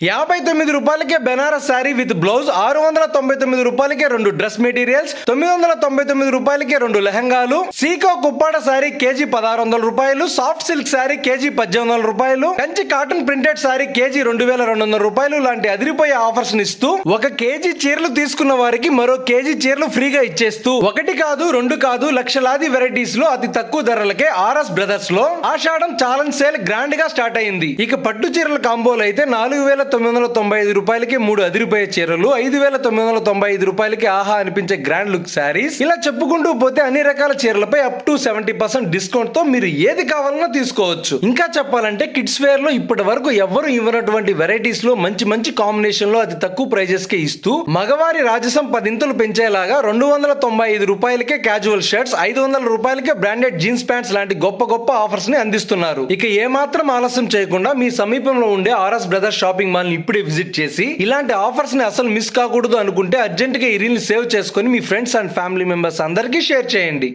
59 రూపాయలకే Banaras sari with blouse, 699 రూపాయలకే 2 dress materials, 999 రూపాయలకే 2 లెహంగాలు, సీకో కుప్పాడ శారీ కేజీ 1600 రూపాయలు, సాఫ్ట్ సిల్క్ శారీ కేజీ 1800 రూపాయలు, Kanchi cotton printed sari KG 2200 రూపాయలు లాంటి అదిరిపోయే ఆఫర్స్ ఇస్తూ 1 కేజీ చీరలు తీసుకున్న వారికి మరో కేజీ చీరలు ఫ్రీగా ఇచ్చేస్తూ 1 కాదు 2 కాదు లక్షలాది వెరైటీస్ లో అతి తక్కువ ధరలకే ఆర్ఎస్ బ్రదర్స్ లో ఆషాఢం ఛాలెంజ్ సేల్ గ్రాండ్ గా స్టార్ట్ అయింది. ఇక పట్టు చీరల కాంబోలు అయితే 4995 రూపాయలకి 3 అదిరిపోయే చీరలు, 5995 రూపాయలకి ఆహా అనిపించే గ్రాండ్ లుక్ శారీస్, ఇలా చెప్పుకుంటూ పోతే అన్ని రకాల చీరలపై అప్ టు 70% డిస్కౌంట్ తో మీరు ఏది కావాలన్నా తీసుకోవచ్చు. ఇంకా చెప్పాలంటే కిడ్స్ వేర్ లో ఇప్పటి వరకు ఎవ్వరు ఇవ్వనటువంటి వెరైటీస్ లో మంచి మంచి కాంబినేషన్ లో అతి తక్కువ ప్రైజెస్ కి ఇస్తూ మగవారి రాజసం 10 ఇంతలు పెంచేలాగా 295 రూపాయలకే క్యాజువల్ షర్ట్స్, 500 రూపాయలకే బ్రాండెడ్ జీన్స్ ప్యాంట్స్ లాంటి గొప్ప గొప్ప ఆఫర్స్ ని అందిస్తున్నారు. ఇక ఏమాత్రం ఆలస్యం చేయకుండా మీ సమీపంలో ఉండే ఆర్ఎస్ బ్రదర్స్ షాపింగ్ మాల్ ని ఇప్పుడే విజిట్ చేసి ఇలాంటి ఆఫర్స్ ని అసలు మిస్ కాకూడదు అనుకుంటే అర్జెంట్ గా ఈ రీల్ సేవ్ చేసుకొని మీ ఫ్రెండ్స్ అండ్ ఫ్యామిలీ మెంబర్స్ అందరికీ షేర్ చేయండి.